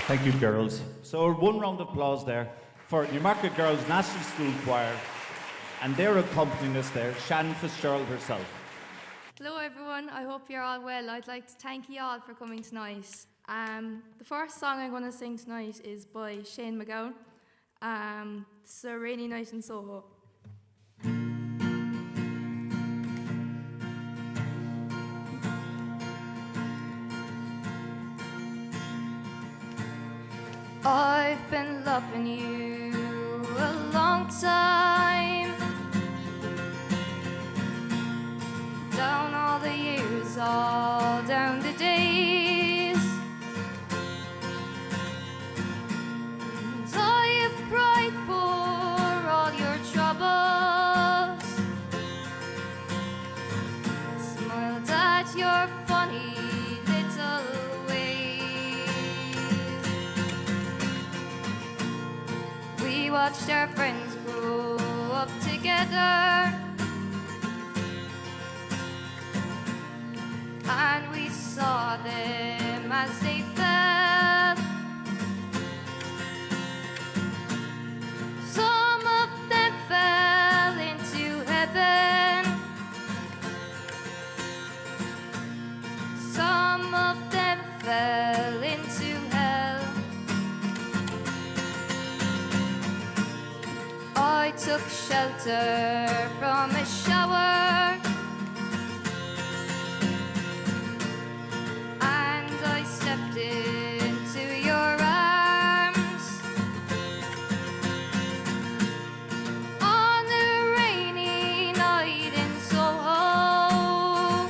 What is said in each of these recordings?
Thank you, girls. So one round of applause there for Newmarket Girls National School Choir, and they're accompanying us there, Shannon Fitzgerald herself. Hello everyone, I hope you're all well. I'd like to thank you all for coming tonight. The first song I'm going to sing tonight is by Shane MacGowan. It's a rainy night in Soho. I've been loving you a long time, down all the years, all down the days, and I have cried for all your troubles, smiled at your funny little ways. We watched our friends grow up together, and we saw them as they fell. Some of them fell into heaven, some of them fell into hell. I took shelter from a shower, and I stepped into your arms on a rainy night in Soho.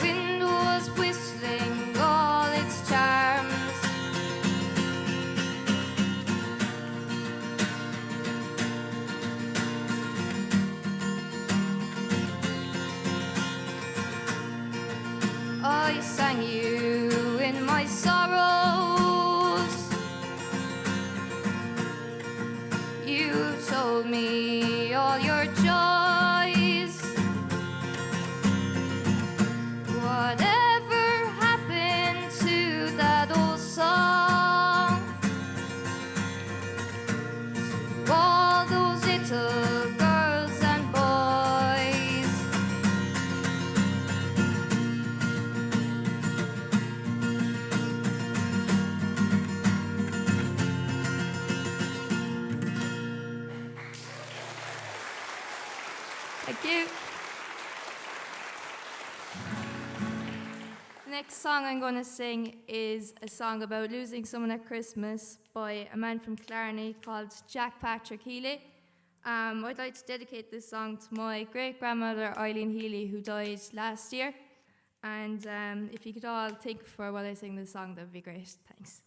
Wind was whistling all its charms. I sang you in my sorrows. You told me all your joys. Whatever happened to that old song? To all those little girls and boys. Thank you. The next song I'm going to sing is a song about losing someone at Christmas by a man from Clarny called Jack Patrick Healy. I'd like to dedicate this song to my great-grandmother Eileen Healy, who died last year. And if you could all think for while I sing this song, that would be great. Thanks.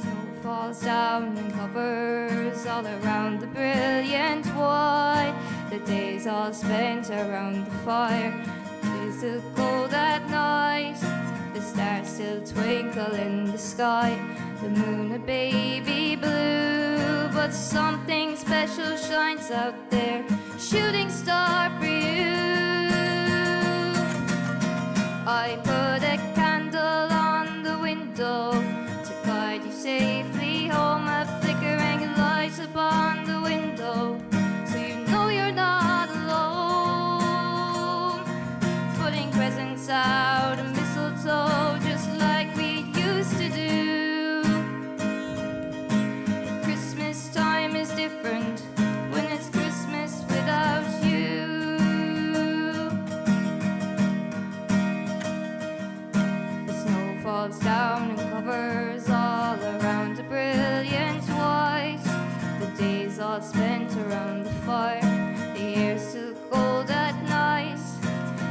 Snow falls down and covers all around the brilliant white. The days all spent around the fire. Days still cold at night. The stars still twinkle in the sky. The moon a baby blue, but something special shines out there. Shooting star for you. I put a candle on the window to guide you safely home. A flickering light upon the window, so you know you're not alone. Putting presents out and mistletoe, just like we used to do. Christmas time is different when it's Christmas without you. The snow falls down and covers all around the brilliant white. The days all spent around the fire. The air's still cold at night.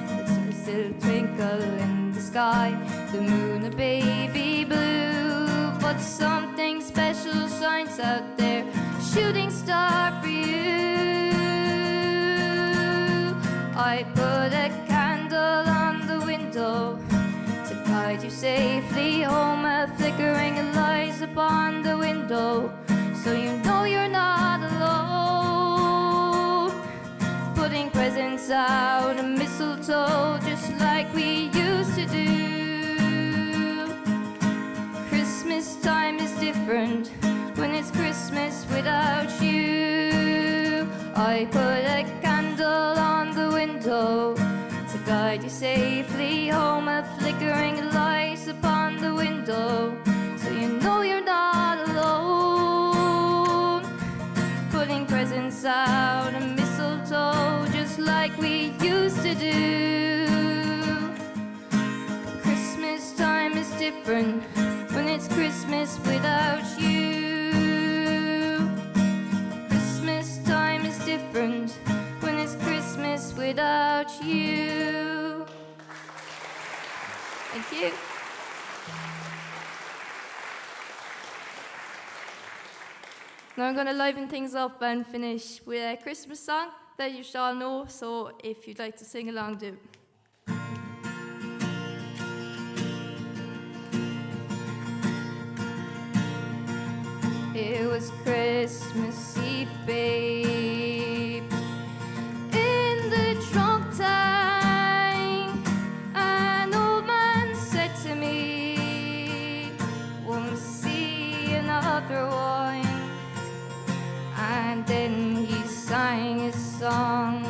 The stars still twinkle in the sky. The moon a baby blue, but something special shines out there. Shooting star for you. I put a candle on the window to guide you safely home. A flickering light upon the window, so you know you're not alone. Putting presents out and mistletoe just like we used to do. Christmas time is different when it's Christmas without you. I put a candle on the window to guide you safely home, a flickering light upon the window so you know you're not alone. Putting presents out and mistletoe just like we used to do. Christmas time is different when it's Christmas without you. Christmas time is different when it's Christmas without you. Thank you. Now I'm going to liven things up and finish with a Christmas song that you shall know, so if you'd like to sing along, do. It was Christmas Eve, babe, in the trunk tank. An old man said to me, won't see another one. And then he sang his song,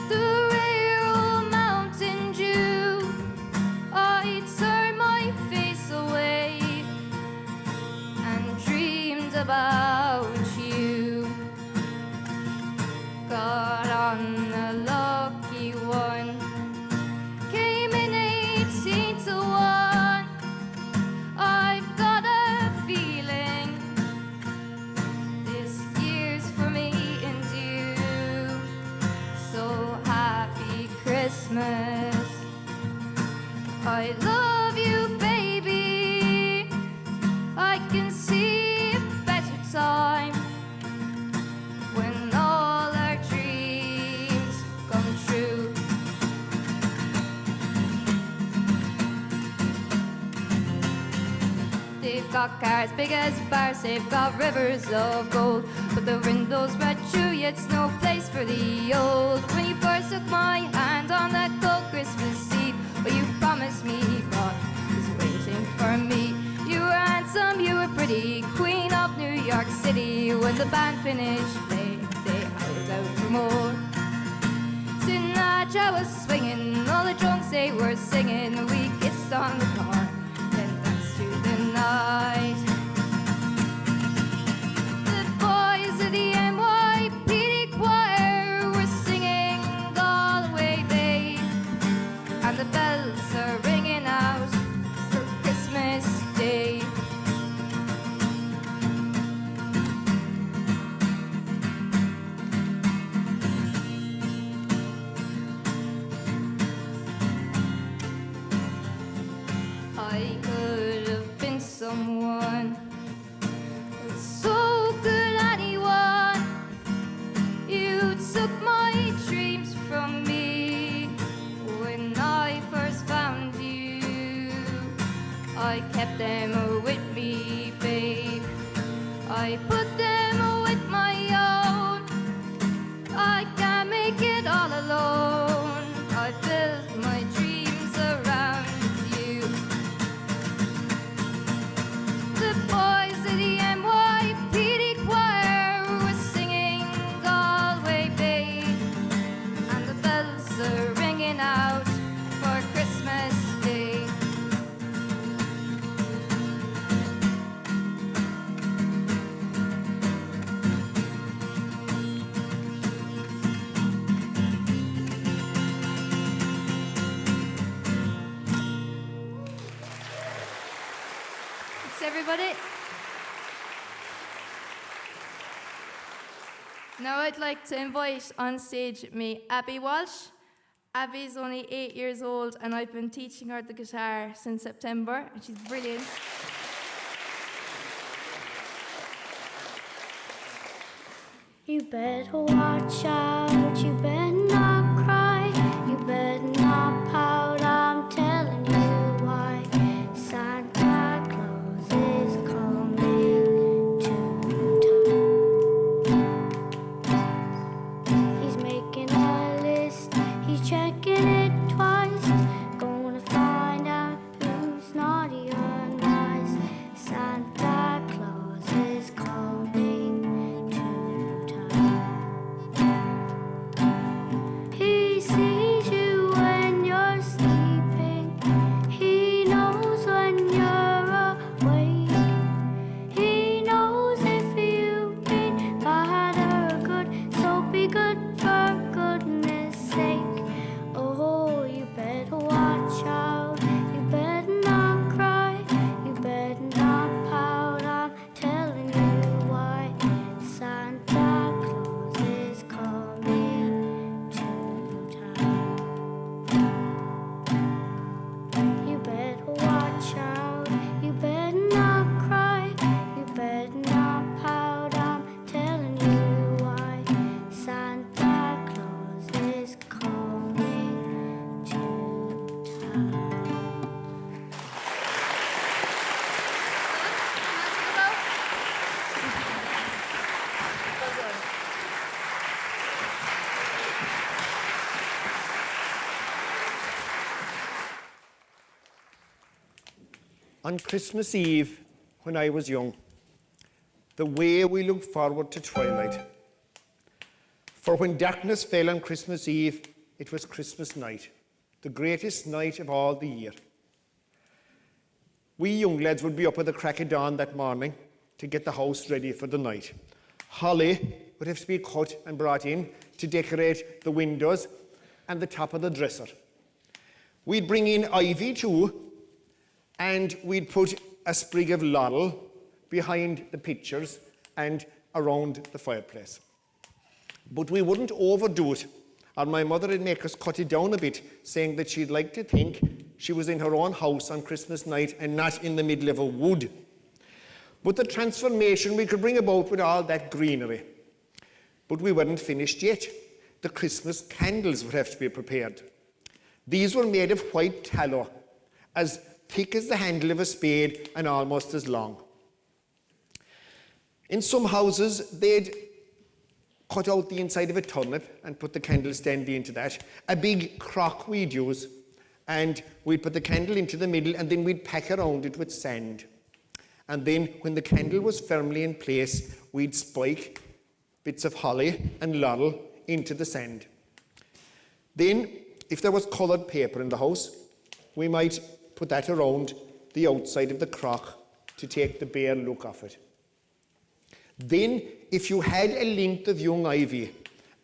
the rare old Mountain Dew. I turned my face away and dreamed about you. Got on a lucky one, came in 18 to 1. I've got a feeling this year's for me and you. So happy Christmas. I love you, baby. I can see a better time when all our dreams come true. They've got cars big as bars, they've got rivers of gold, but the windows red true, yet it's no place for the old. When you first took my hand on that cold Christmas Eve, well, you promised me God was waiting for me. You were handsome, you were pretty, queen of New York City. When the band finished playing, they held out for more. Sinatra was swinging, all the drunks they were singing. We kissed on the car, then danced through the night. The boys of the NYPD choir were singing Galway Bay, and the bells are ringing out for Christmas Day. I could have been someone so good, anyone. You took my dreams from me when I first found you. I kept them with me, babe. I put them with my own. I can't make it all alone. I built my dreams around you. The boys of the NYPD choir were singing Galway Bay, and the bells are ringing out for Christmas Day. Thanks, everybody. Now I'd like to invite on stage with me Abby Walsh. Abby's only 8 years old, and I've been teaching her the guitar since September, and she's brilliant. You better watch out, you better not cry, you better not pout, I'm telling you why. Santa Claus is coming to town. He's making a list, he's checking On Christmas Eve, when I was young, the way we looked forward to twilight. For when darkness fell on Christmas Eve, it was Christmas night, the greatest night of all the year. We young lads would be up at the crack of dawn that morning to get the house ready for the night. Holly would have to be cut and brought in to decorate the windows and the top of the dresser. We'd bring in ivy too, and we'd put a sprig of laurel behind the pictures and around the fireplace. But we wouldn't overdo it, or my mother would make us cut it down a bit, saying that she'd like to think she was in her own house on Christmas night and not in the middle of a wood. But the transformation we could bring about with all that greenery. But we weren't finished yet. The Christmas candles would have to be prepared. These were made of white tallow, as thick as the handle of a spade and almost as long. In some houses, they'd cut out the inside of a turnip and put the candle stand into that. A big crock we'd use, and we'd put the candle into the middle, and then we'd pack around it with sand. And then when the candle was firmly in place, we'd spike bits of holly and laurel into the sand. Then, if there was coloured paper in the house, we might put that around the outside of the crock to take the bare look off it. Then, if you had a length of young ivy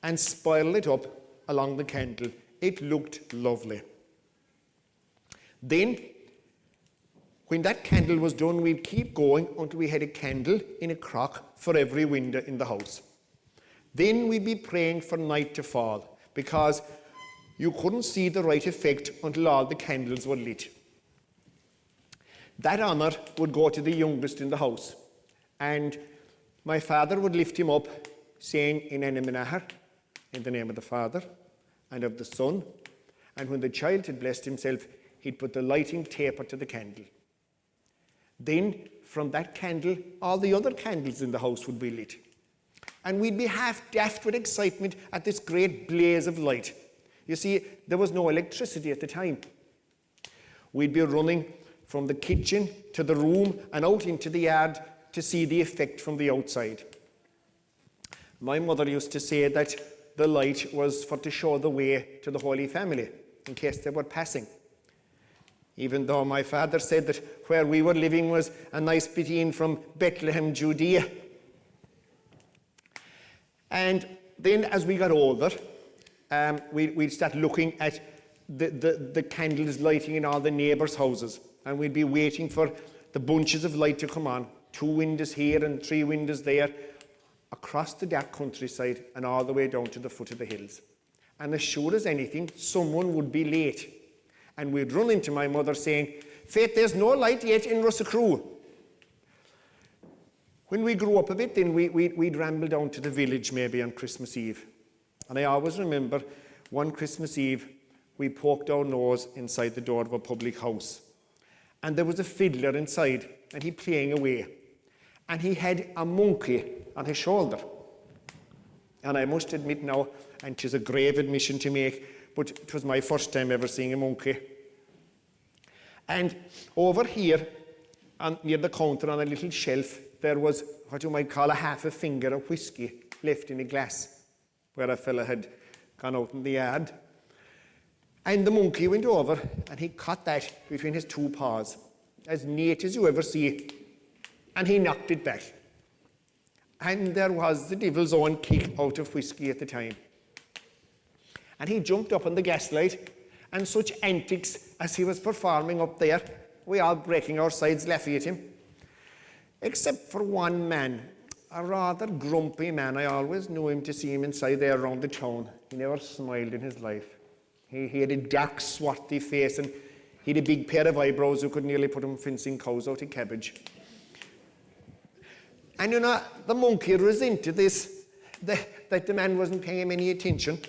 and spiral it up along the candle, it looked lovely. Then, when that candle was done, we'd keep going until we had a candle in a crock for every window in the house. Then we'd be praying for night to fall, because you couldn't see the right effect until all the candles were lit. That honour would go to the youngest in the house, and my father would lift him up, saying in Eneminahar, in the name of the Father and of the Son, and when the child had blessed himself, he'd put the lighting taper to the candle. Then, from that candle, all the other candles in the house would be lit. And we'd be half daft with excitement at this great blaze of light. You see, there was no electricity at the time. We'd be running from the kitchen to the room and out into the yard to see the effect from the outside. My mother used to say that the light was for to show the way to the Holy Family in case they were passing. Even though my father said that where we were living was a nice bit in from Bethlehem, Judea. And then as we got older, we'd start looking at the candles lighting in all the neighbours' houses, and we'd be waiting for the bunches of light to come on, 2 windows here and 3 windows there, across the dark countryside and all the way down to the foot of the hills. And as sure as anything, someone would be late. And we'd run into my mother saying, "Faith, there's no light yet in Russacrew." When we grew up a bit, then we'd ramble down to the village maybe on Christmas Eve. And I always remember one Christmas Eve, we poked our nose inside the door of a public house. And there was a fiddler inside, and he playing away. And he had a monkey on his shoulder. And I must admit now, and 'tis a grave admission to make, but it was my first time ever seeing a monkey. And over here, near the counter on a little shelf, there was what you might call a half a finger of whiskey left in a glass, where a fella had gone out in the yard. And the monkey went over and he caught that between his 2 paws, as neat as you ever see, and he knocked it back. And there was the devil's own kick out of whiskey at the time. And he jumped up on the gaslight, and such antics as he was performing up there, we all breaking our sides laughing at him. Except for one man, a rather grumpy man. I always knew him to see him inside there around the town. He never smiled in his life. He had a dark, swarthy face, and he had a big pair of eyebrows who could nearly put him fencing cows out of cabbage. And you know, the monkey resented this, that the man wasn't paying him any attention.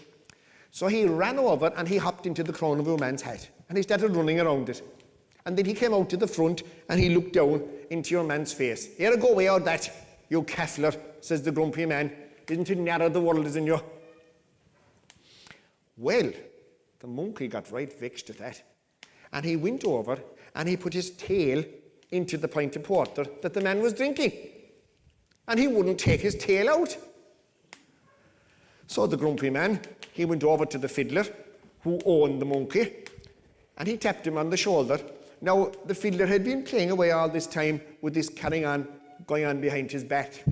So he ran over and he hopped into the crown of a man's hat, and he started running around it. And then he came out to the front and he looked down into your man's face. "Here, go away out that, you caffler," says the grumpy man. "Isn't it narrow the world is in you?" Well, the monkey got right vexed at that. And he went over and he put his tail into the pint of porter that the man was drinking. And he wouldn't take his tail out. So the grumpy man, he went over to the fiddler who owned the monkey, and he tapped him on the shoulder. Now, the fiddler had been playing away all this time with this going on behind his back.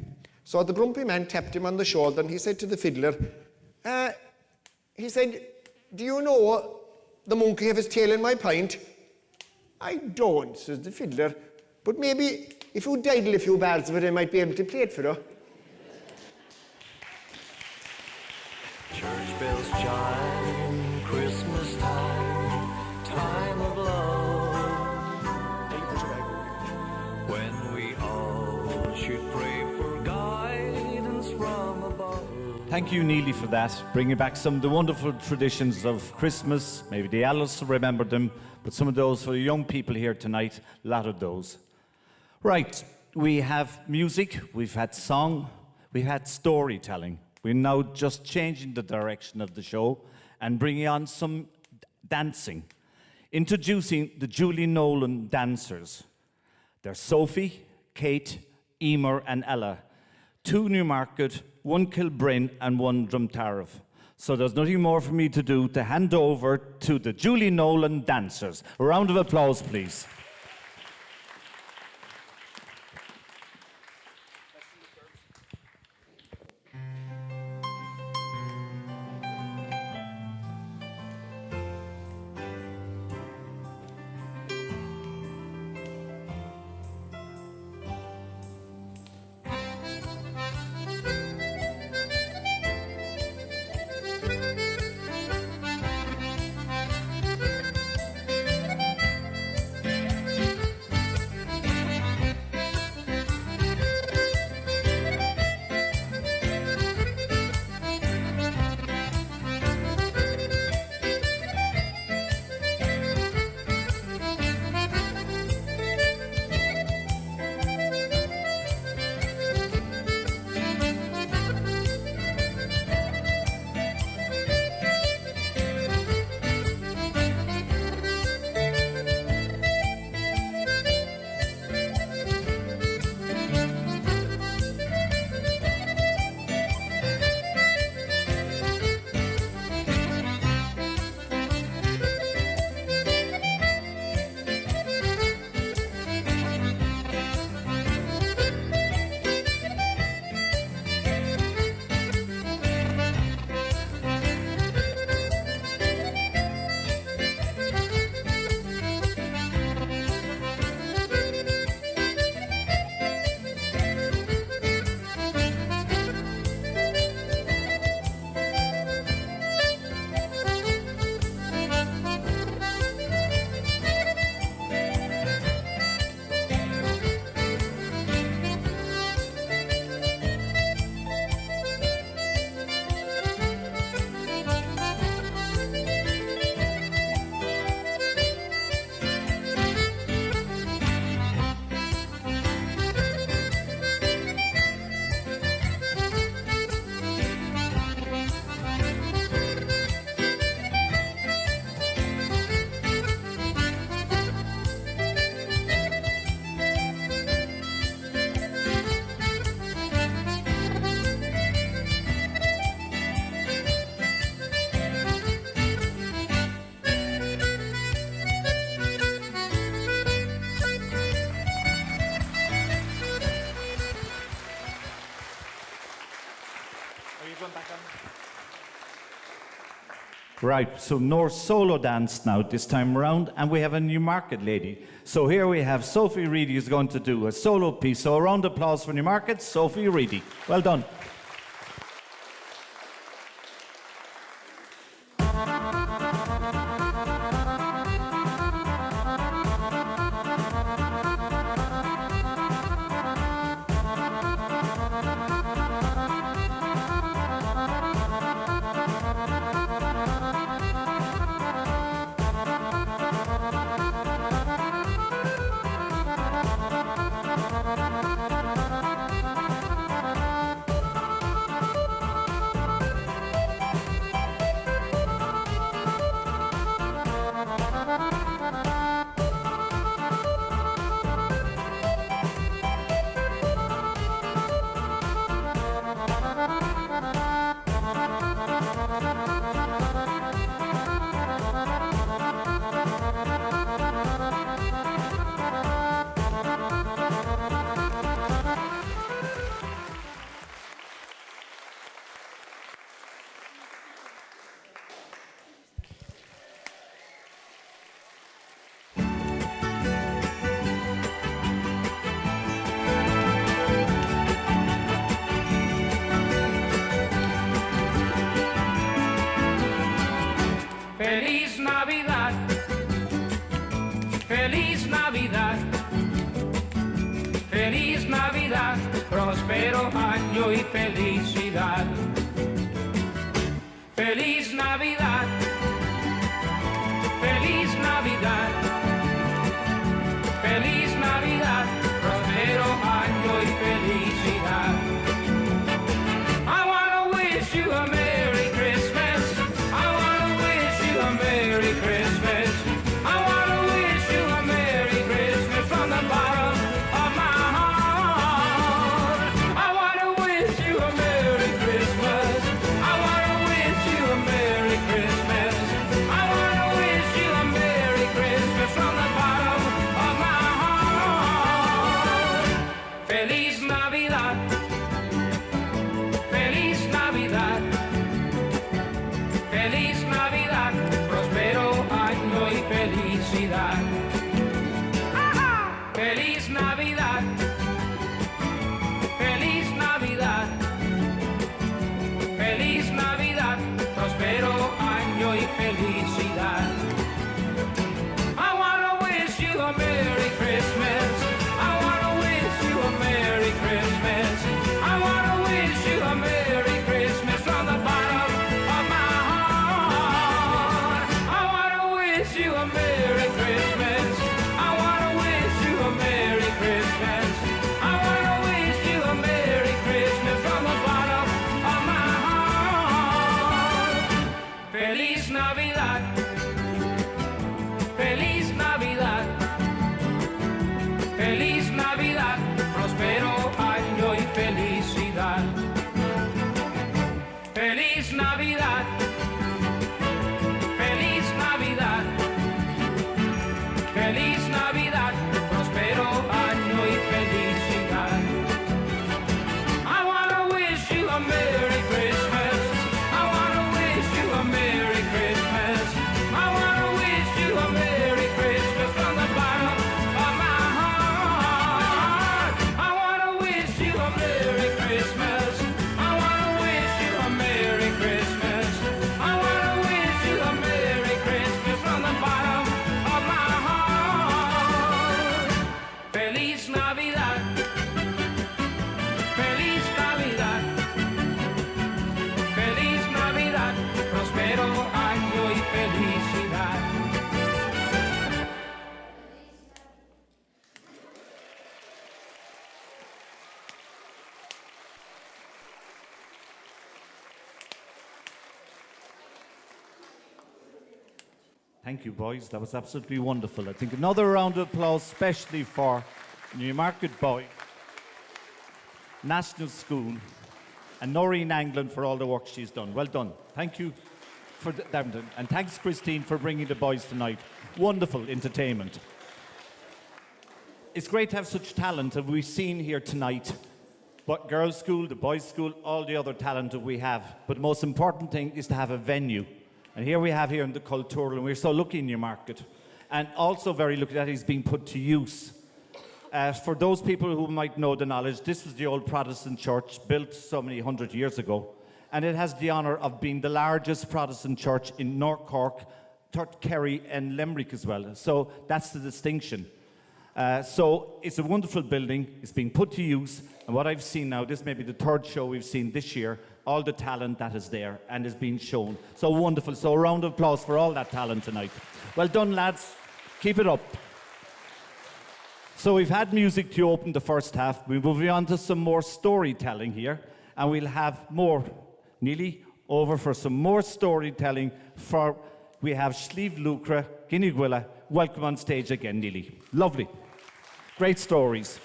So the grumpy man tapped him on the shoulder, and he said to the fiddler, he said, "Do you know the monkey have his tail in my pint?" "I don't," says the fiddler, "but maybe if you diddle a few bars of it, I might be able to play it for you." Church bells chime, Christmas time, time of love, when we all should pray for guidance from above. Thank you, Neely, for that. Bringing back some of the wonderful traditions of Christmas. Maybe the adults remember them, but some of those for the young people here tonight, a lot of those. Right, we have music, we've had song, we've had storytelling. We're now just changing the direction of the show and bringing on some dancing. Introducing the Julie Nolan dancers. They're Sophie, Kate, Emer and Ella. 2 Newmarket, 1 Kilbryn and 1 Drumtariff. So there's nothing more for me to do to hand over to the Julie Nolan dancers. A round of applause, please. Right, so North solo dance now this time around, and we have a Newmarket lady. So here we have Sophie Reedy is going to do a solo piece. So a round of applause for Newmarket, Sophie Reedy. Well done. Prospero año y felicidad. Feliz Navidad. Feliz Navidad. Feliz Navidad. Prospero año y felicidad. I wanna wish you a Merry Christmas. I wanna wish you a Merry Christmas. I wanna wish you a Merry Christmas from the bottom of my heart. I wanna wish you a Merry Christmas. I wanna wish you a Merry Christmas. I wanna wish you a Merry Christmas from the bottom of my heart. Feliz Navidad. Feliz Navidad. Feliz Navidad. Prospero año y felicidad. Feliz Navidad. Feliz Navidad. Feliz Navidad. Prospero año y felicidad. I wanna wish you a Merry Christmas. I wanna wish you a Merry Christmas. I wanna wish you a Merry Christmas from the bottom of my heart. I wanna wish you a Merry Christmas. I wanna wish you a Merry Christmas. I wanna wish you a Merry Christmas from the bottom of my heart. Feliz Navidad. Feliz Navidad. Feliz Navidad. Prospero año y felicidad. Feliz Navidad. Feliz Navidad. Feliz Navidad. Prospero año y felicidad. I wanna wish you a Merry Christmas. I wanna wish you a Merry Christmas. I wanna wish you a Merry Christmas from the bottom of my heart. I wanna wish you a Merry Christmas. I wanna wish you a Merry Christmas. I wanna wish you a Merry Christmas from the bottom of my heart. Feliz Navidad. Feliz Navidad. Feliz Navidad. Prospero año y felicidad. Thank you, boys. That was absolutely wonderful. I think another round of applause, especially for Newmarket Boy, National School, and Noreen Anglin for all the work she's done. Well done. Thank you for that. And thanks, Christine, for bringing the boys tonight. Wonderful entertainment. It's great to have such talent that we've seen here tonight. But girls' school, the boys' school, all the other talent that we have. But the most important thing is to have a venue. And here we have here in the Cultural, and we're so lucky in Newmarket. And also very lucky that it's being put to use. For those people who might know the knowledge, this was the old Protestant church built so many hundred years ago. And it has the honour of being the largest Protestant church in North Cork, Kerry and Limerick as well. So that's the distinction. So it's a wonderful building. It's being put to use. And what I've seen now, this may be the third show we've seen this year, all the talent that is there and is being shown. So wonderful. So a round of applause for all that talent tonight. Well done, lads. Keep it up. So we've had music to open the first half. We're moving on to some more storytelling here. And we'll have more. Neely, over for some more storytelling. We have Slieve Lucra, Guineaguilla. Welcome on stage again, Neely. Lovely. Great stories.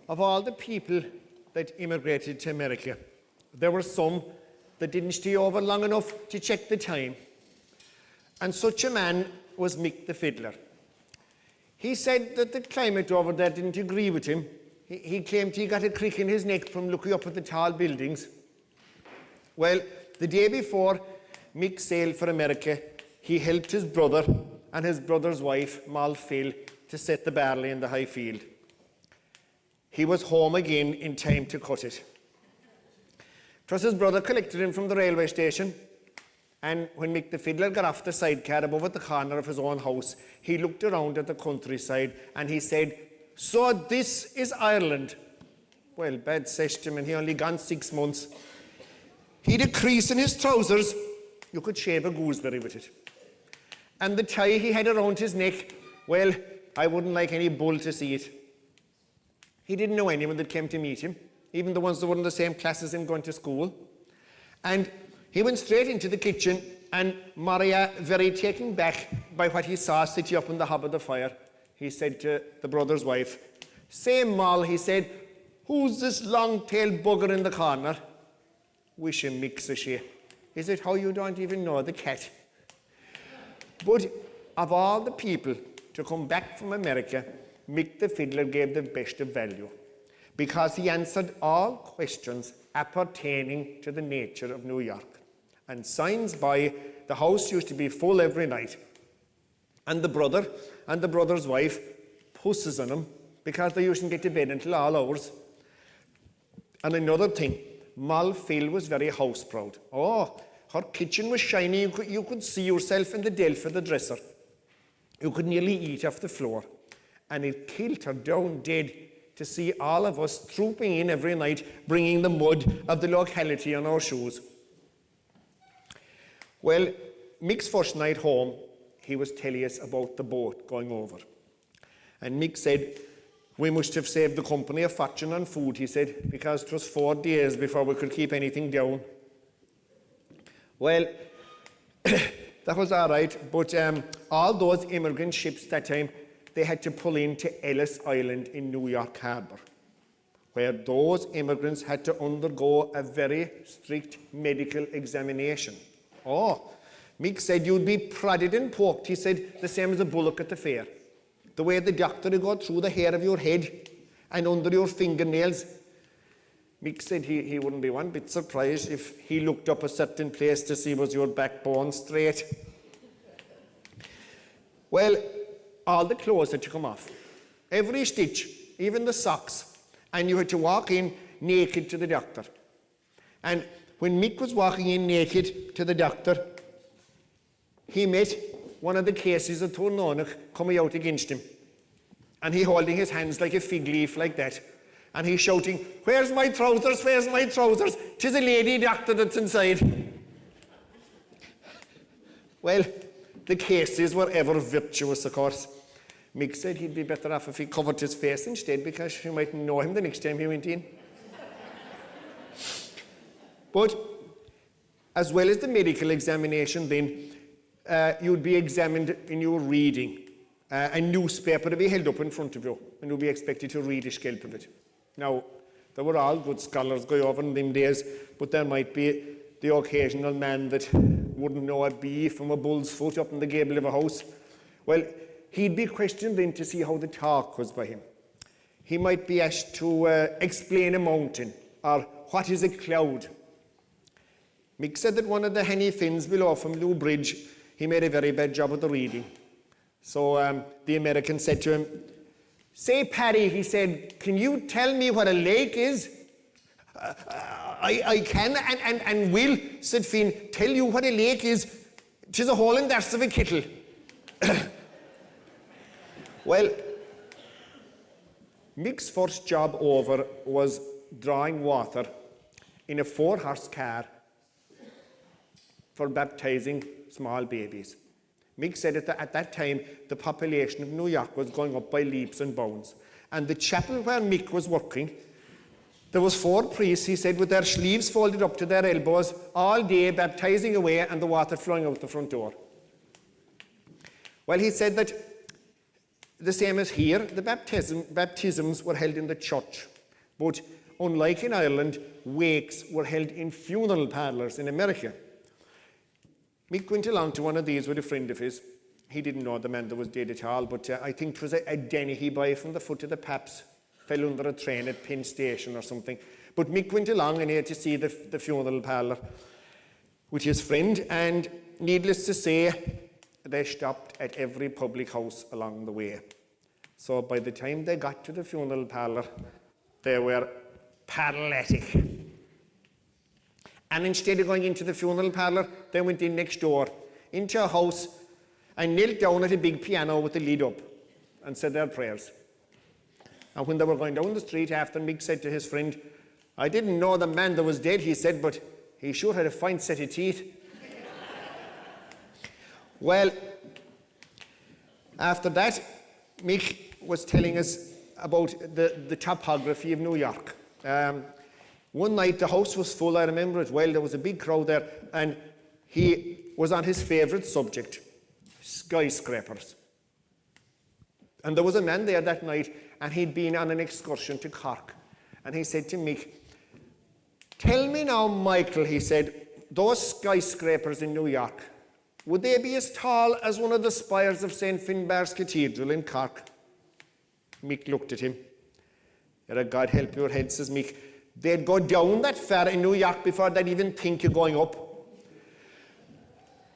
Of all the people that immigrated to America, there were some that didn't stay over long enough to check the time. And such a man was Mick the Fiddler. He said that the climate over there didn't agree with him. He claimed he got a crick in his neck from looking up at the tall buildings. Well, the day before Mick sailed for America, he helped his brother and his brother's wife, Moll Phil, to set the barley in the high field. He was home again in time to cut it. 'Twas his brother collected him from the railway station, And when Mick the Fiddler got off the sidecar above at the corner of his own house, he looked around at the countryside and he said, "So this is Ireland." Well, bad sesh to him, and he only gone 6 months. He'd a crease in his trousers. You could shave a gooseberry with it. And the tie he had around his neck, well, I wouldn't like any bull to see it. He didn't know anyone that came to meet him, even the ones that were in the same class as him going to school. And he went straight into the kitchen, and Maria, very taken back by what he saw sitting up on the hob of the fire, he said to the brother's wife, "Say, Moll," he said, "who's this long-tailed bugger in the corner?" "Wish him, Mick," says she. He said, "How you don't even know the cat?" But of all the people to come back from America, Mick the Fiddler gave the best of value, because he answered all questions appertaining to the nature of New York. And signs by, the house used to be full every night. And the brother and the brother's wife pusses on him, because they usually get to bed until all hours. And another thing, Moll Phil was very house proud. Oh, her kitchen was shiny. You could see yourself in the delf of the dresser. You could nearly eat off the floor. And it killed her down dead to see all of us trooping in every night, bringing the mud of the locality on our shoes. Well, Mick's first night home, he was telling us about the boat going over. And Mick said, "We must have saved the company a fortune on food," he said, "because it was 4 days before we could keep anything down." Well, that was all right, but all those immigrant ships that time, they had to pull into Ellis Island in New York Harbour, where those immigrants had to undergo a very strict medical examination. Oh, Mick said you'd be prodded and poked, he said, the same as a bullock at the fair. The way the doctor would go through the hair of your head and under your fingernails. Mick said he wouldn't be one bit surprised if he looked up a certain place to see was your backbone straight. Well, all the clothes had to come off. Every stitch, even the socks. And you had to walk in naked to the doctor. And when Mick was walking in naked to the doctor, he met one of the cases of Tornonach coming out against him. And he holding his hands like a fig leaf like that. And he's shouting, "Where's my trousers? Where's my trousers? 'Tis a lady doctor that's inside." Well, the cases were ever virtuous, of course. Mick said he'd be better off if he covered his face instead, because you mightn't know him the next time he went in. But as well as the medical examination then, you'd be examined in your reading. A newspaper to be held up in front of you, and you'd be expected to read a scalp of it. Now, there were all good scholars going over in them days, but there might be the occasional man that wouldn't know a bee from a bull's foot up in the gable of a house. Well, he'd be questioned then to see how the talk was by him. He might be asked to explain a mountain, or what is a cloud. Mick said that one of the Henny Finns below from New Bridge, he made a very bad job of the reading. So the American said to him, "Say, Paddy," he said, "can you tell me what a lake is?" I can and will," said Finn, "tell you what a lake is. 'Tis a hole in the arse of a kettle." Well, Mick's first job over was drawing water in a 4-horse car for baptizing small babies. Mick said at that time, the population of New York was going up by leaps and bounds. And the chapel where Mick was working, there was 4 priests, he said, with their sleeves folded up to their elbows, all day baptizing away and the water flowing out the front door. Well, he said that the same as here, the baptisms were held in the church. But unlike in Ireland, wakes were held in funeral parlours in America. Mick went along to one of these with a friend of his. He didn't know the man that was dead at all, but I think it was a Dennehy boy from the foot of the Paps, fell under a train at Penn Station or something. But Mick went along and he had to see the funeral parlour with his friend, and needless to say, they stopped at every public house along the way. So by the time they got to the funeral parlour, they were paralytic. And instead of going into the funeral parlour, they went in next door, into a house, and knelt down at a big piano with the lid up and said their prayers. And when they were going down the street after, Mick said to his friend, "I didn't know the man that was dead," he said, "but he sure had a fine set of teeth." Well, after that, Mick was telling us about the topography of New York. One night the house was full, I remember it well, there was a big crowd there, and he was on his favourite subject, skyscrapers. And there was a man there that night, and he'd been on an excursion to Cork. And he said to Mick, "Tell me now, Michael," he said, "those skyscrapers in New York, would they be as tall as one of the spires of St. Finbarr's Cathedral in Cork?" Mick looked at him. "You're a God help your head," says Mick. "They'd go down that far in New York before they'd even think of going up.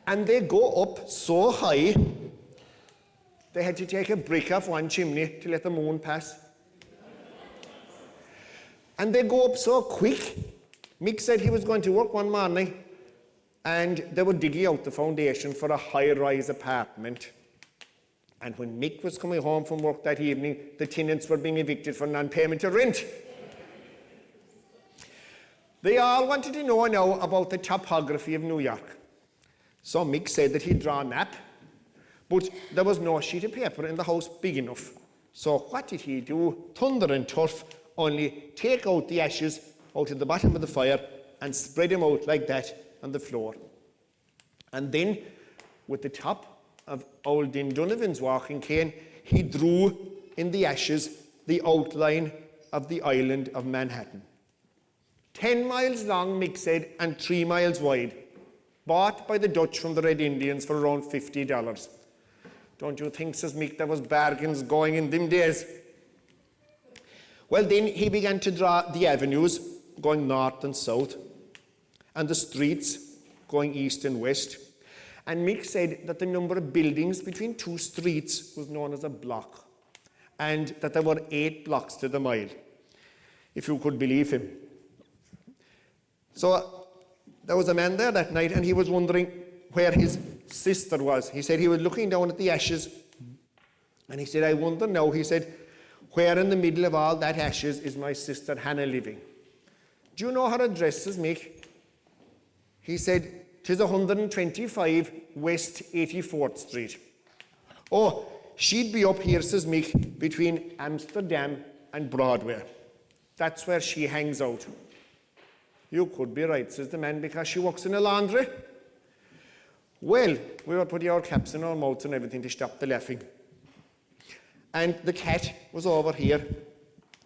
And they go up so high, they had to take a brick off one chimney to let the moon pass. And they go up so quick." Mick said he was going to work one morning, and they were digging out the foundation for a high-rise apartment. And when Mick was coming home from work that evening, the tenants were being evicted for non-payment of rent. They all wanted to know now about the topography of New York. So Mick said that he'd draw a map, but there was no sheet of paper in the house big enough. So what did he do? Thunder and turf, only take out the ashes out of the bottom of the fire and spread them out like that on the floor. And then, with the top of old Din Donovan's walking cane, he drew in the ashes the outline of the island of Manhattan. 10 miles long, Mick said, and 3 miles wide. Bought by the Dutch from the Red Indians for around $50. Don't you think, says Mick, there was bargains going in them days? Well, then he began to draw the avenues going north and south, and the streets going east and west. And Mick said that the number of buildings between two streets was known as a block, and that there were 8 blocks to the mile, if you could believe him. So there was a man there that night, and he was wondering where his sister was. He said he was looking down at the ashes, and he said, "I wonder now," he said, "where in the middle of all that ashes is my sister Hannah living? Do you know her address, says Mick?" He said, "'Tis 125 West 84th Street. "Oh, she'd be up here," says Mick, "between Amsterdam and Broadway. That's where she hangs out." "You could be right," says the man, "because she works in a laundry." Well, we were putting our caps in our mouths and everything to stop the laughing. And the cat was over here,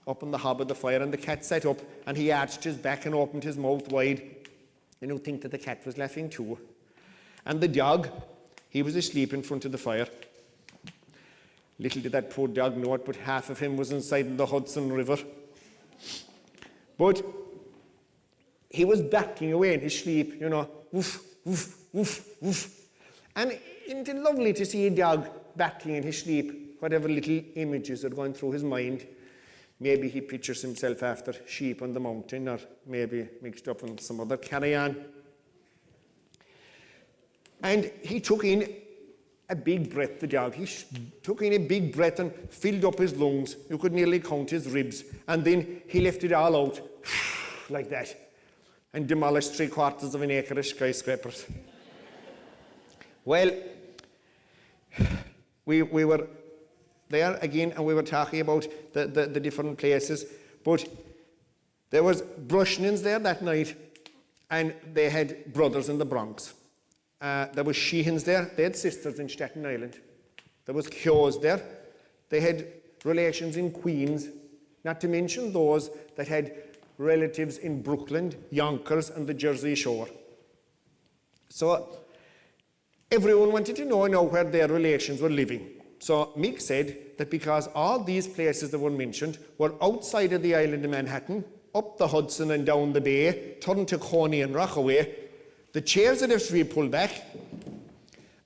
up on the hob of the fire, and the cat sat up, and he arched his back and opened his mouth wide. And you'd think that the cat was laughing too. And the dog, he was asleep in front of the fire. Little did that poor dog know it, but half of him was inside the Hudson River. But he was backing away in his sleep, you know, woof, woof, woof, woof. And isn't it lovely to see a dog backing in his sleep, whatever little images are going through his mind? Maybe he pictures himself after sheep on the mountain, or maybe mixed up in some other carry-on. And he took in a big breath, the dog. He took in a big breath and filled up his lungs. You could nearly count his ribs. And then he left it all out, like that, and demolished 3/4 of an acre of skyscrapers. Well, we were there again, and we were talking about the different places. But there was Brushnins there that night, and they had brothers in the Bronx. There was Sheehans there. They had sisters in Staten Island. There was Kyo's there. They had relations in Queens, not to mention those that had relatives in Brooklyn, Yonkers, and the Jersey Shore. So everyone wanted to know now where their relations were living. So Mick said that because all these places that were mentioned were outside of the island of Manhattan, up the Hudson and down the bay, turned to Coney and Rockaway, the chairs would have to be pulled back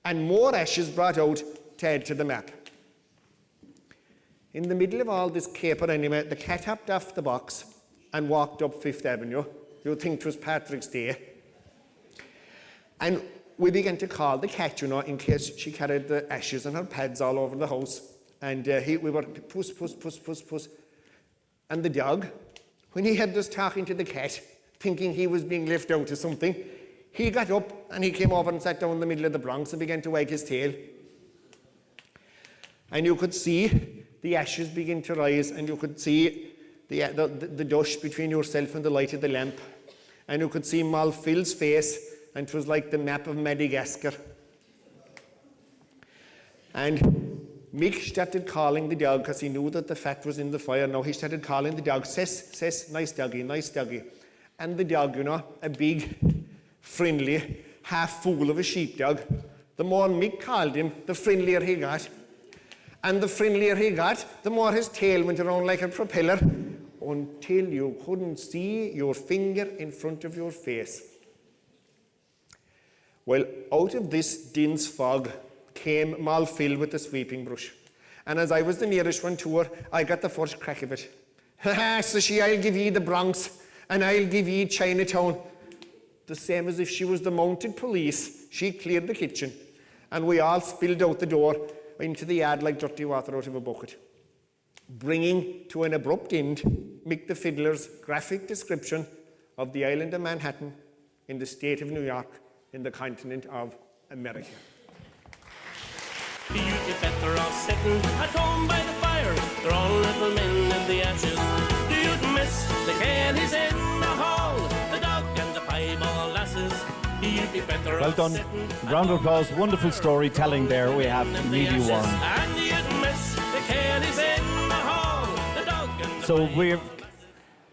and more ashes brought out to add to the map. In the middle of all this caper anyway, the cat hopped off the box and walked up Fifth Avenue. You'd think it was Patrick's Day. And we began to call the cat, in case she carried the ashes and her pads all over the house. And we were puss, puss, puss, puss, puss. And the dog, when he heard us talking to the cat, thinking he was being left out of something, he got up and he came over and sat down in the middle of the Bronx and began to wag his tail. And you could see the ashes begin to rise, and you could see the dust between yourself and the light of the lamp. And you could see Mal Phil's face, and it was like the map of Madagascar. And Mick started calling the dog because he knew that the fat was in the fire. Now he started calling the dog, Cess, nice doggy, nice doggy. And the dog, a big, friendly, half fool of a sheepdog, the more Mick called him, the friendlier he got. And the friendlier he got, the more his tail went around like a propeller, until you couldn't see your finger in front of your face. Well, out of this dense fog came Mal Phil with the sweeping brush. And as I was the nearest one to her, I got the first crack of it. Ha, so I'll give ye the Bronx, and I'll give ye Chinatown. The same as if she was the mounted police. She cleared the kitchen, and we all spilled out the door into the yard like dirty water out of a bucket, bringing to an abrupt end Mick the Fiddler's graphic description of the island of Manhattan in the state of New York in the continent of America. The youth is better off sitting at home by the fire. They're all little men in the ashes. The youth miss the Kellys in the hall, the dog and the piebald lasses. The youth be better Well off done. sitting Round of applause. Wonderful storytelling there. We have in the Needy ashes. Warren. And the youth miss the Kellys in the hall, the dog and the So piebald we're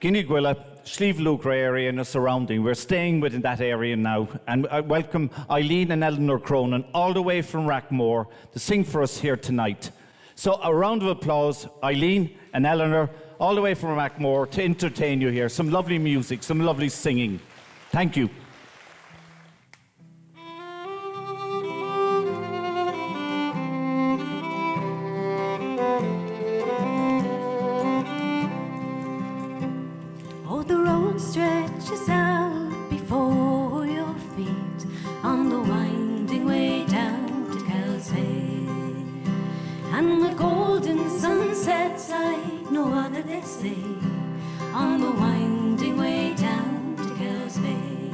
Guineaguilla, Slieve Lucre area and the surrounding. We're staying within that area now. And I welcome Eileen and Eleanor Cronin all the way from Rackmore to sing for us here tonight. So a round of applause, Eileen and Eleanor, all the way from Rackmore to entertain you here. Some lovely music, some lovely singing. Thank you. Oh, the road stretches out before your feet on the winding way down to Kelsey. And the golden sun sets like no other, they say, on the winding way down to Kelsey,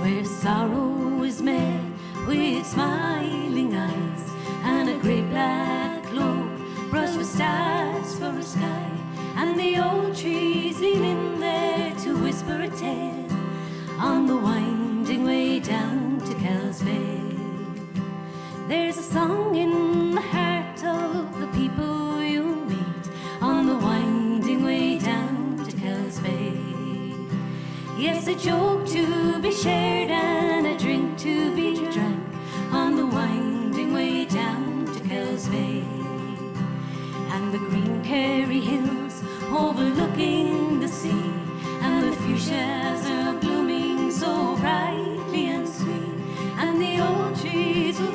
where sorrow is met with smiling eyes and a great black cloak brushed with stars for a sky. And the old trees lean in there to whisper a tale on the winding way down to Kells Bay. There's a song in the heart of the people you meet on the winding way down to Kells Bay. Yes, a joke to be shared and a drink to be drank on the winding way down to Kells Bay. And the green Kerry hills overlooking the sea, and the fuchsias are blooming so brightly and sweet, and the old trees will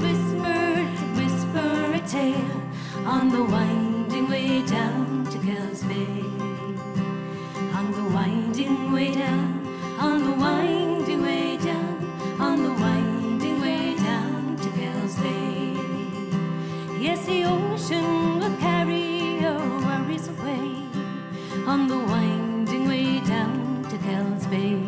whisper a tale on the winding way down to Kells Bay. On the winding way down, on the winding way down, on the winding way down to Kells Bay. Yes, the ocean will carry your worries away on the winding way down to Kells Bay.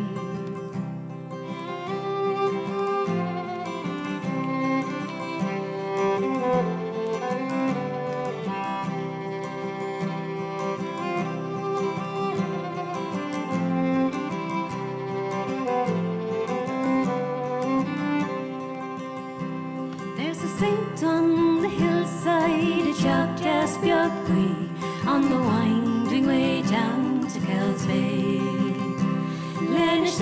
There's a saint on the hillside at Jagdasbiagui on the winding way down to Kells Bay. Lenish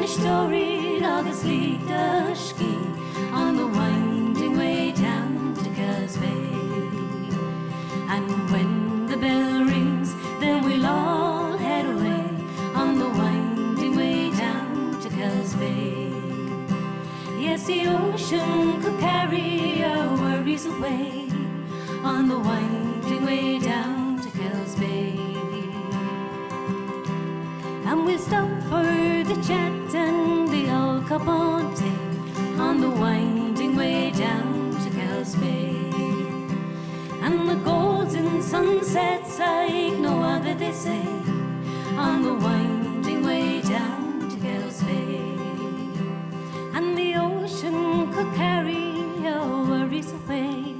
story agus Ski on the winding way down to Kells Bay. And when the bell rings, then we'll all head away on the winding way down to Kells Bay. Yes, the ocean could carry our worries away on the winding way down to Kells Bay. And we'll stop for the chat and the old cup of tea on the winding way down to Cowes Bay. And the golden sunsets like no other, they say, on the winding way down to Cowes Bay. And the ocean could carry our worries away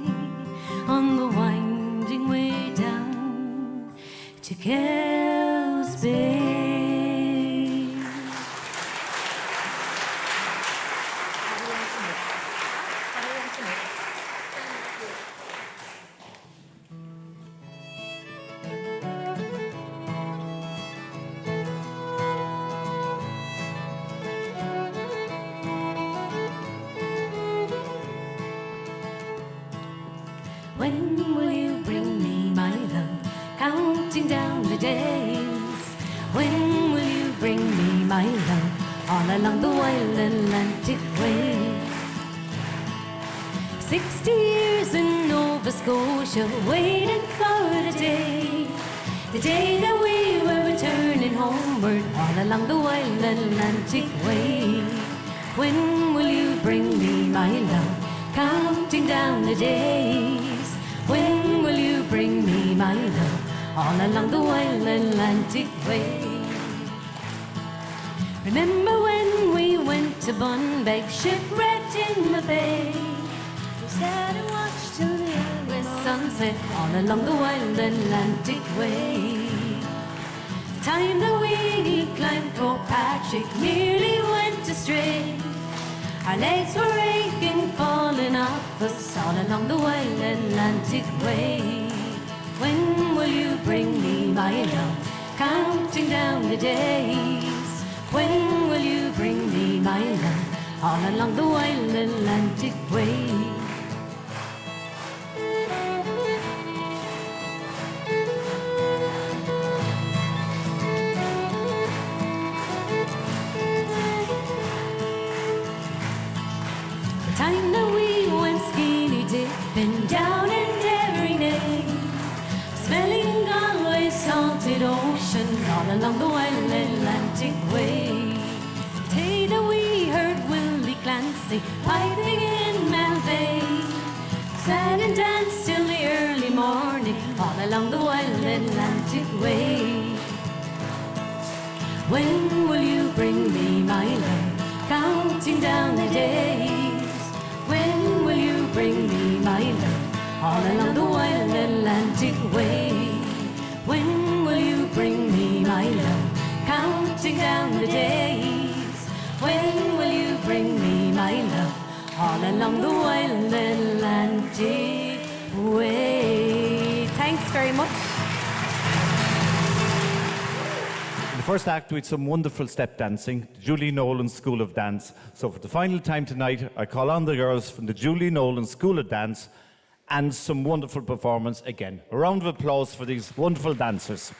on the winding way down to Cowes Bay. When will you bring me my love? Counting down the days. When will you bring me my love? All along the wild Atlantic way. 60 years in Nova Scotia, waiting for the day that we were returning homeward, all along the wild Atlantic way. When will you bring me my love? Counting down the days. When will you bring me my love? All along the wild Atlantic way. Remember when we went to Bunbeg, shipwrecked in the bay? We sat and watched till the early sunset, all along the wild Atlantic way. The time that we climbed Port Patrick nearly went astray. Our legs were aching, falling off us all along the wild Atlantic way. When will you bring me my love? Counting down the days. When will you bring me my love? All along the wild Atlantic way. Time that we went skinny dipping down in Derry, smelling Galway's salted ocean all along the wild Atlantic way. The day that we heard Willie Clancy piping in Malbay, sat and danced till the early morning all along the wild Atlantic way. When will you bring me my love? Counting down the days. When will you bring me my love? All along the wild Atlantic way. When will you bring me my love? Counting down the days. When will you bring me my love? All along the wild Atlantic way. Thanks very much. In the first act, we had some wonderful step dancing, the Julie Nolan School of Dance. So for the final time tonight, I call on the girls from the Julie Nolan School of Dance and some wonderful performance again. A round of applause for these wonderful dancers.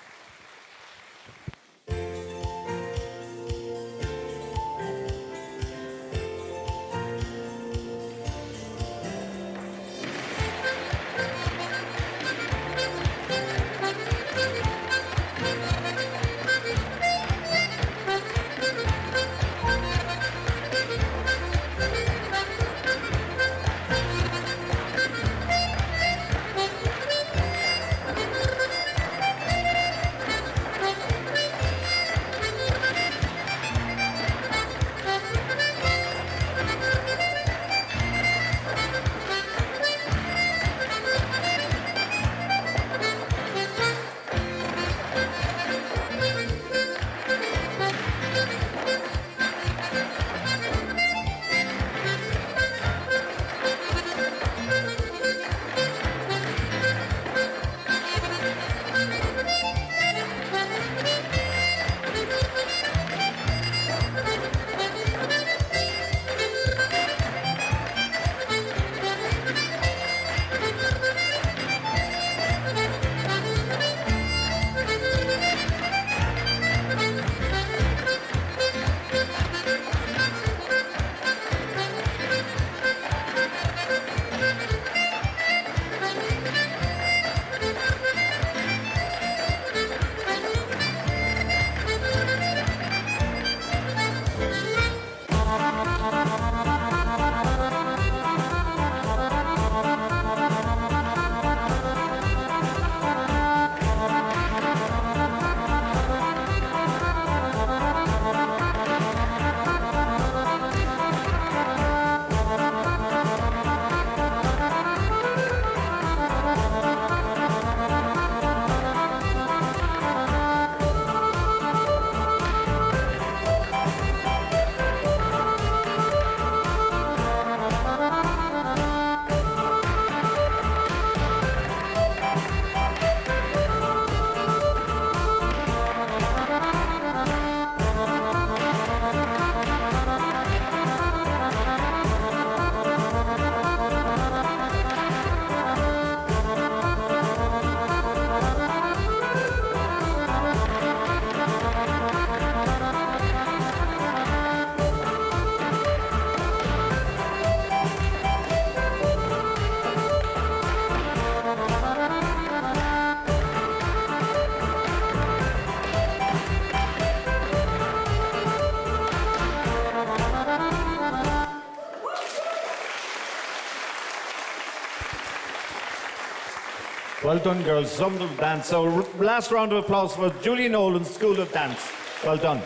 Well done, girls. Some of them dance. So, last round of applause for Julie Nolan's School of Dance. Well done.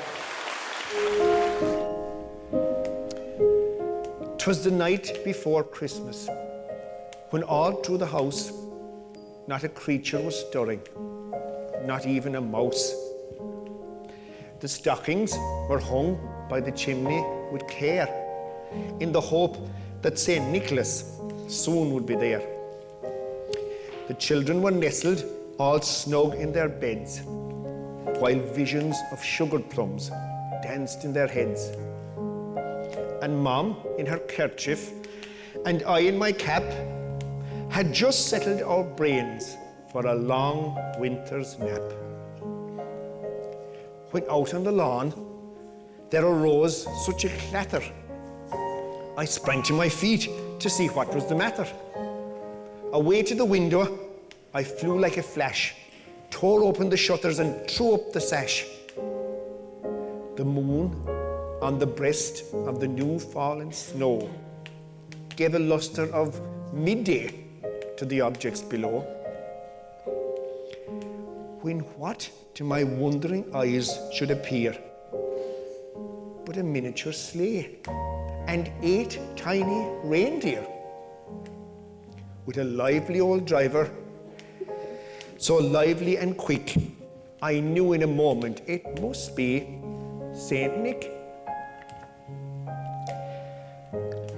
'Twas the night before Christmas, when all through the house not a creature was stirring, not even a mouse. The stockings were hung by the chimney with care, in the hope that St. Nicholas soon would be there. The children were nestled all snug in their beds, while visions of sugared plums danced in their heads. And Mom, in her kerchief, and I in my cap, had just settled our brains for a long winter's nap. When out on the lawn there arose such a clatter, I sprang to my feet to see what was the matter. Away to the window I flew like a flash, tore open the shutters and threw up the sash. The moon on the breast of the new fallen snow gave a lustre of midday to the objects below. When what to my wondering eyes should appear but a miniature sleigh and 8 tiny reindeer, with a lively old driver, so lively and quick, I knew in a moment it must be Saint Nick.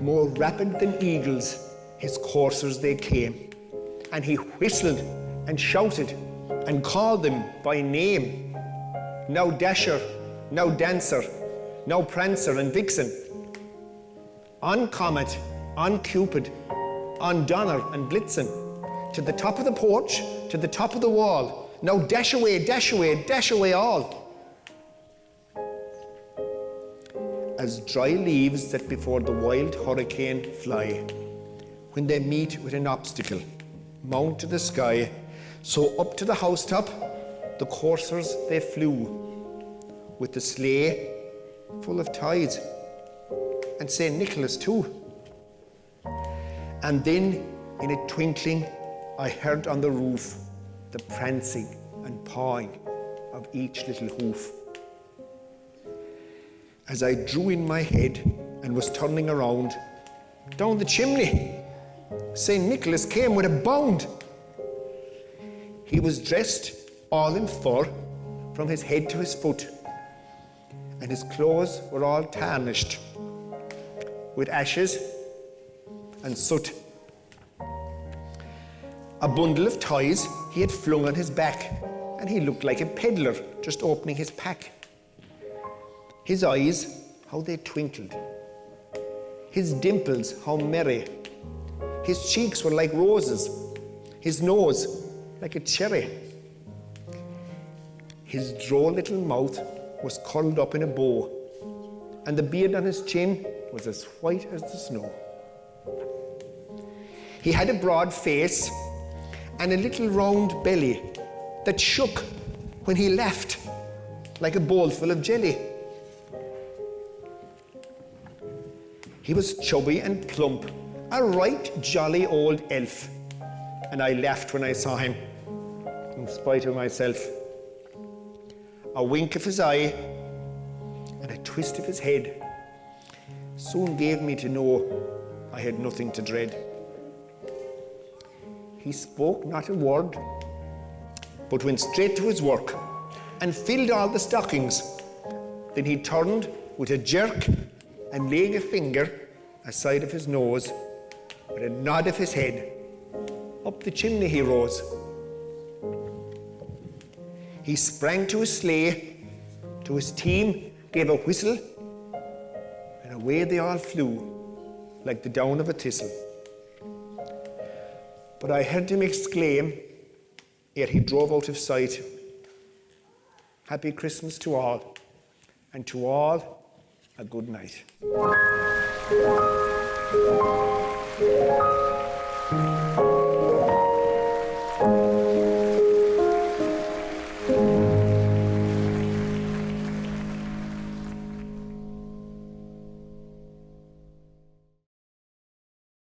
More rapid than eagles, his coursers they came, and he whistled and shouted and called them by name. Now Dasher, now Dancer, now Prancer and Vixen. On Comet, on Cupid, on Donner and Blitzen, to the top of the porch, to the top of the wall. Now dash away, dash away, dash away all. As dry leaves that before the wild hurricane fly, when they meet with an obstacle, mount to the sky, so up to the housetop the coursers they flew, with the sleigh full of toys, and St. Nicholas too. And then in a twinkling I heard on the roof the prancing and pawing of each little hoof. As I drew in my head and was turning around, down the chimney St. Nicholas came with a bound. He was dressed all in fur from his head to his foot, and his clothes were all tarnished with ashes and soot. A bundle of toys he had flung on his back, and he looked like a peddler just opening his pack. His eyes, how they twinkled. His dimples, how merry. His cheeks were like roses. His nose, like a cherry. His droll little mouth was curled up in a bow, and the beard on his chin was as white as the snow. He had a broad face and a little round belly that shook when he laughed like a bowl full of jelly. He was chubby and plump, a right jolly old elf, and I laughed when I saw him, in spite of myself. A wink of his eye and a twist of his head soon gave me to know I had nothing to dread. He spoke not a word, but went straight to his work and filled all the stockings. Then he turned with a jerk, and laying a finger aside of his nose, with a nod of his head, up the chimney he rose. He sprang to his sleigh, to his team gave a whistle, and away they all flew like the down of a thistle. But I heard him exclaim, ere he drove out of sight, "Happy Christmas to all, and to all a good night."